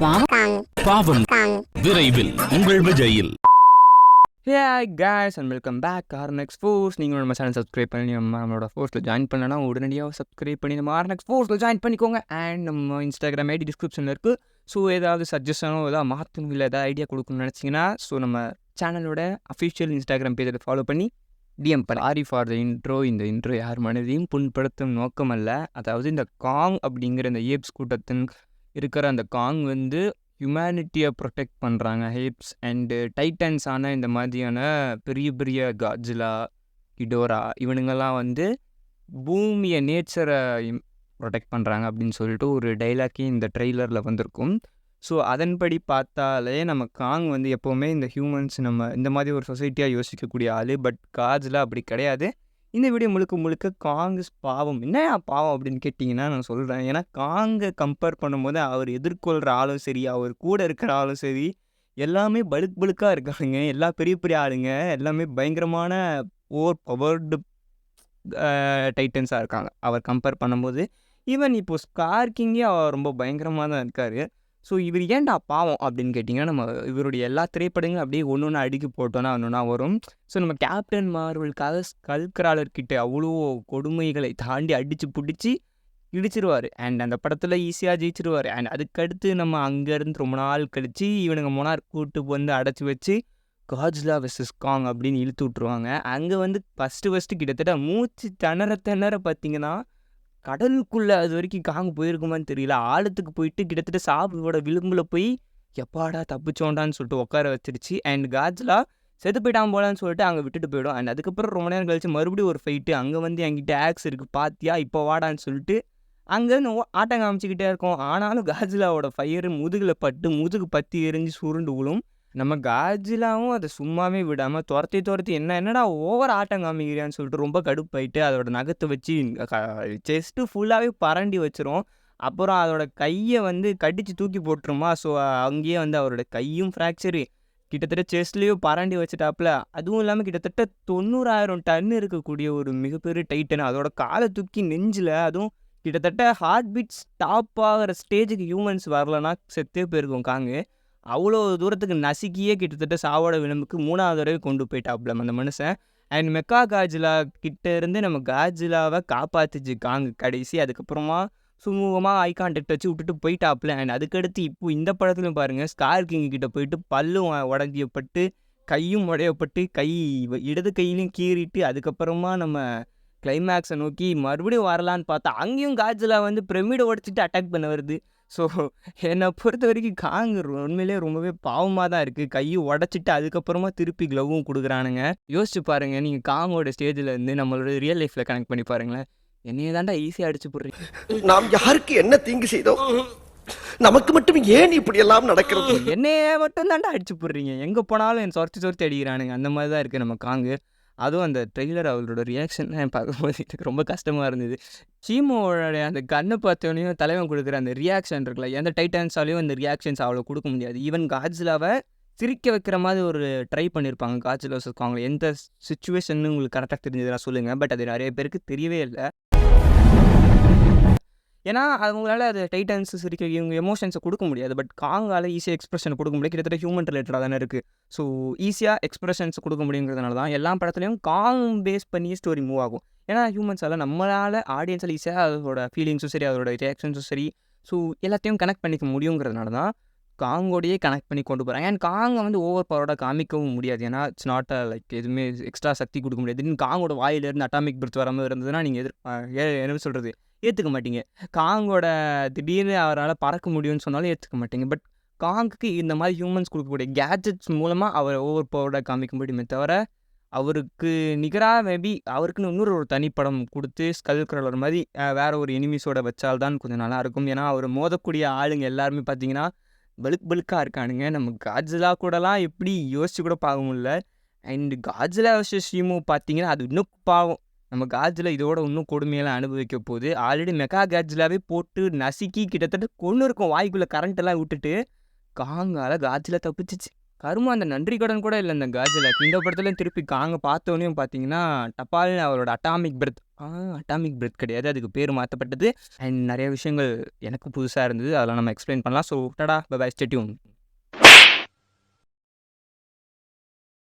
பாவம் விரைவில் உங்கள் விஜயில். Hey guys and welcome back to RNX Force. நீங்கள் நம்ம சேனல் சப்ஸ்கிரைப் பண்ணி நம்மளோட ஃபோர்ஸில் ஜாயின் பண்ணனா உடனடியாக சப்ஸ்கிரைப் பண்ணி நம்ம RNX Forceல ஜாயின் பண்ணிக்கோங்க. அண்ட் நம்ம இன்ஸ்டாகிராம் ஐடி டிஸ்கிரிப்ஷனில் இருக்குது. ஸோ ஏதாவது சஜஷனோ ஏதாவது மாற்றணும் இல்லை ஏதாவது ஐடியா கொடுக்கணும்னு நினச்சிங்கன்னா ஸோ நம்ம சேனலோட அஃபிஷியல் இன்ஸ்டாகிராம் பேஜில் ஃபாலோ பண்ணி டிஎம் பண்ணி. Sorry for the intro. இந்த இன்ட்ரோ யார் மனதையும் புண்படுத்தும் நோக்கம் அல்ல. அதாவது இந்த காங் அப்படிங்கிற இந்த ஏப்ஸ் கூட்டத்தின் இருக்கிற அந்த காங் வந்து ஹியூமனிட்டியை ப்ரொடெக்ட் பண்ணுறாங்க. ஹேப்ஸ் அண்டு டைட்டன்ஸான இந்த மாதிரியான பெரிய பெரிய காட்ஜிலா, கிடோரா இவனுங்கெல்லாம் வந்து பூமியை நேச்சரை ப்ரொடெக்ட் பண்ணுறாங்க அப்படின்னு சொல்லிட்டு ஒரு டைலாக்கே இந்த ட்ரெய்லரில் வந்திருக்கும். ஸோ அதன்படி பார்த்தாலே நம்ம காங் வந்து எப்போவுமே இந்த ஹியூமன்ஸ் நம்ம இந்த மாதிரி ஒரு சொசைட்டியாக யோசிக்கக்கூடிய ஆள். பட் காட்ஜிலா அப்படி கிடையாது. இந்த வீடியோ முழுக்க முழுக்க காங்ஸ் பாவம். என்ன பாவம் அப்படின்னு கேட்டிங்கன்னா நான் சொல்கிறேன். ஏன்னா காங்கை கம்பேர் பண்ணும்போது அவர் எதிர்கொள்கிற ஆளும் சரி, அவர் கூட இருக்கிற ஆளும் சரி, எல்லாமே பலுக்காக இருக்காங்க. எல்லாம் பெரிய பெரிய ஆளுங்க, எல்லாமே பயங்கரமான பவர்டு டைட்டன்ஸாக இருக்காங்க அவர் கம்பேர் பண்ணும்போது. ஈவன் இப்போது ஸ்கார் கிங்கே அவர் ரொம்ப பயங்கரமாக தான் இருக்கார். ஸோ இவர் ஏன்டா பாவம் அப்படின்னு கேட்டிங்கன்னா நம்ம இவருடைய எல்லா திரைப்படங்களும் அப்படியே ஒன்று ஒன்று அடுக்கி போட்டோன்னா ஒன்றுனா வரும். ஸோ நம்ம கேப்டன் மார்வலுக்காக ஸ்கல்கிராலர்கிட்ட அவ்வளோ கொடுமைகளை தாண்டி அடித்து பிடிச்சி இடிச்சிருவார். அண்ட் அந்த படத்தில் ஈஸியாக ஜெயிச்சிருவார். அண்ட் அதுக்கடுத்து நம்ம அங்கேருந்து ரொம்ப நாள் கழித்து இவனுங்க மொனார் கூட்டு வந்து அடைச்சி வச்சு காட்ஜிலா வெர்சஸ் காங் அப்படின்னு இழுத்து விட்ருவாங்க. அங்கே வந்து ஃபஸ்ட்டு கிட்டத்தட்ட மூச்சு திணற பார்த்தீங்கன்னா கடலுக்குள்ளே அது வரைக்கும் காங் போயிருக்குமான்னு தெரியல. ஆழத்துக்கு போயிட்டு கிட்டத்தட்ட சாப்பிடோட விளிம்பில் போய் எப்பாடா தப்பிச்சோண்டான்னு சொல்லிட்டு உட்கார வச்சிருச்சு. அண்ட் காட்ஜிலா செத்து போயிட்டான் போலான்னு சொல்லிட்டு அங்கே விட்டுட்டு போயிடும். அண்ட் அதுக்கப்புறம் ரொம்ப நேரம் கழிச்சு மறுபடியும் ஒரு ஃபைட்டு. அங்கே வந்து என்கிட்ட ஆக்ஸ் இருக்குது பாத்தியா இப்போ வாடான்னு சொல்லிட்டு அங்கேருந்து ஆட்டம் காமிச்சிக்கிட்டே இருக்கும். ஆனாலும் காட்ஜிலாவோட ஃபயரு முதுகில் பட்டு முதுகு பற்றி எரிஞ்சு சுருண்டு விழும். நம்ம காட்ஜிலாவும் அதை சும்மாவே விடாமல் துரத்தி என்னடா ஓவர் ஆட்டம் காமிக்கிறான்னு சொல்லிட்டு ரொம்ப கடுப்பாயிட்டு அதோட நகத்தை வச்சு செஸ்ட்டு ஃபுல்லாகவே பரண்டி வச்சிரும். அப்புறம் அதோட கையை வந்து கடித்து தூக்கி போட்டுருமா. ஸோ அங்கேயே வந்து அவரோட கையும் ஃப்ராக்சரு, கிட்டத்தட்ட செஸ்ட்லேயும் பரண்டி வச்சுட்டாப்புல. அதுவும் இல்லாமல் கிட்டத்தட்ட 90,000 டன் இருக்கக்கூடிய ஒரு மிகப்பெரிய டைட்டன் அதோட காலை தூக்கி நெஞ்சில், அதுவும் கிட்டத்தட்ட ஹார்ட் பீட் ஸ்டாப் ஆகிற ஸ்டேஜுக்கு ஹியூமன்ஸ் வரலன்னா செத்தே போயிருக்கும் காங்கு. அவ்வளோ தூரத்துக்கு நசுக்கியே கிட்டத்தட்ட சாவோட விளிம்புக்கு 3வது தடவை கொண்டு போயிட்டாப்புல அந்த மனுஷன். அண்ட் மெக்கா காட்ஜிலா கிட்டேருந்து நம்ம காட்ஜிலாவை காப்பாற்றுச்சு காங்கு கடைசி. அதுக்கப்புறமா சுமூகமாக ஐ கான்டாக்ட் வச்சு விட்டுட்டு போயிட்டாப்புல. அண்ட் அதுக்கடுத்து இப்போ இந்த படத்துலையும் பாருங்கள் ஸ்கார் கிங் கிட்ட போயிட்டு பல்லும் உடஞ்சியப்பட்டு கையும் உடையப்பட்டு இடது கையிலையும் கீறிட்டு அதுக்கப்புறமா நம்ம கிளைமேக்ஸை நோக்கி மறுபடியும் வரலான்னு பார்த்தா அங்கேயும் காட்ஜிலா வந்து பிரமிடை உடச்சிட்டு அட்டாக் பண்ண வருது. ஸோ என்னை பொறுத்த வரைக்கும் காங் உண்மையிலே ரொம்பவே பாவமாக தான் இருக்குது. கையை உடச்சிட்டு அதுக்கப்புறமா திருப்பி க்ளவும் கொடுக்குறானுங்க. யோசிச்சு பாருங்கள், நீங்கள் காங்கோட ஸ்டேஜில் இருந்து நம்மளோட ரியல் லைஃப்பில் கனெக்ட் பண்ணி பாருங்களேன். என்னையே தாண்டா ஈஸியாக அடிச்சு போடுறீங்க. நாம் யாருக்கு என்ன தீங்கு செய்தோம்? நமக்கு மட்டும் ஏன் இப்படி எல்லாம் நடக்கிறது? என்னையே மட்டும் தாண்டா அடிச்சு போடுறீங்க. எங்கே போனாலும் என் சொர்த்தி அடிக்கிறானுங்க. அந்த மாதிரி தான் இருக்குது நம்ம காங்கு. அதுவும் அந்த ட்ரெய்லர் அவரோட ரியாக்ஷன்லாம் பார்க்கும்போது எனக்கு ரொம்ப கஷ்டமாக இருந்தது. சீமோட அந்த கண்ணை பார்த்தோன்னே தலைவன் கொடுக்குற அந்த ரியாக்ஷன் இருக்குல்ல, எந்த டைட்டன்ஸாலையும் அந்த ரியாக்ஷன்ஸ் அவ்வளோ கொடுக்க முடியாது. ஈவன் காட்ஜிலாவை சிரிக்க வைக்கிற மாதிரி ஒரு ட்ரை பண்ணியிருப்பாங்க காட்ஜிலா வெர்சஸ் காங். எந்த சுச்சுவேஷன் உங்களுக்கு கரெக்டாக தெரிஞ்சதுன்னா சொல்லுங்கள். பட் அது நிறைய பேருக்கு தெரியவே இல்லை. ஏன்னா அவங்களால அது டைட்டன்ஸ் சிரிக்க இவங்க எமோஷன்ஸை கொடுக்க முடியாது. பட் காங்கால் ஈஸியாக எக்ஸ்பிரஷன் கொடுக்க முடியாது. கிட்டத்தட்ட ஹியூமன் ரிலேட்டடாக தானே இருக்குது. ஸோ ஈஸியாக எக்ஸ்பிரஷன்ஸ் கொடுக்க முடியுங்கிறதுனால தான் எல்லா படத்துலையும் காங் பேஸ் பண்ணி ஸ்டோரி மூவ் ஆகும். ஏன்னா ஹியூமன்ஸால் நம்மளால் ஆடியன்ஸால் ஈஸியாக அதோட ஃபீலிங்ஸும் சரி அதோட ரியாக்ஷன்ஸும் சரி ஸோ எல்லாத்தையும் கனெக்ட் பண்ணிக்க முடியுங்கிறதுனால தான் காங்கோடையே கனெக்ட் பண்ணி கொண்டு போகிறாங்க. அண்ட் காங்கை வந்து ஓவர் பவரோட காமிக்கவும் முடியாது. ஏன்னா இட்ஸ் நாட் லைக் எதுவுமே எக்ஸ்ட்ரா சக்தி கொடுக்க முடியாது. திடீர்னு காங்கோட வாயிலேருந்து அட்டாமிக் பிரித் வராமல் இருந்ததுன்னா நீங்கள் என்ன சொல்கிறது ஏற்றுக்க மாட்டீங்க. காங்கோட திடீர்னு அவரால் பறக்க முடியும்னு சொன்னாலும் ஏற்றுக்க மாட்டீங்க. பட் காங்குக்கு இந்த மாதிரி ஹியூமன்ஸ் கொடுக்கக்கூடிய கேட்ஜெட்ஸ் மூலமாக அவர் ஓவர் பவரோட காமிக்க முடியுமே தவிர அவருக்கு நிகராக மேபி அவருக்குன்னு இன்னொரு ஒரு தனிப்படம் கொடுத்து ஸ்கல்கிராலர் மாதிரி வேறு ஒரு எனிமீஸோட வச்சால்தான் கொஞ்சம் நல்லாயிருக்கும். ஏன்னா அவர் மோதக்கூடிய ஆளுங்க எல்லாருமே பார்த்தீங்கன்னா பலுக்காக இருக்கானுங்க. நம்ம காட்ஜிலா கூடலாம் எப்படி யோசிச்சு கூட பார்க்க முடியல. அண்ட் காட்ஜிலா வெர்சஸ் ஷீமோ பார்த்தீங்கன்னா அது இன்னும் பாவம். நம்ம காட்ஜிலா இதோட இன்னும் கொடுமையெல்லாம் அனுபவிக்க போகுது. ஆல்ரெடி மெக்கா காட்ஜிலாவே போட்டு நசுக்கி கிட்டத்தட்ட கொன்று இருக்கும் வாய்க்குள்ளே கரண்ட்டெல்லாம் விட்டுட்டு காங்கால் காட்ஜிலா தப்பிச்சிச்சு. கருமம் அந்த நன்றி கடன் கூட இல்லை இந்த காஜலுக்கு. இந்த படத்துல திருப்பி காங்க பார்த்தோன்னே பார்த்தீங்கன்னா, டபால்னு அவரோட அட்டாமிக் பிரெத் கிடையாது. அதுக்கு பேர் மாத்தப்பட்டது. அண்ட் நெறைய விஷயங்கள் எனக்கு புதுசா இருந்தது. அதெல்லாம் நம்ம எக்ஸ்ப்ளைன் பண்ணலாம். So tata! Bye bye. Stay tune.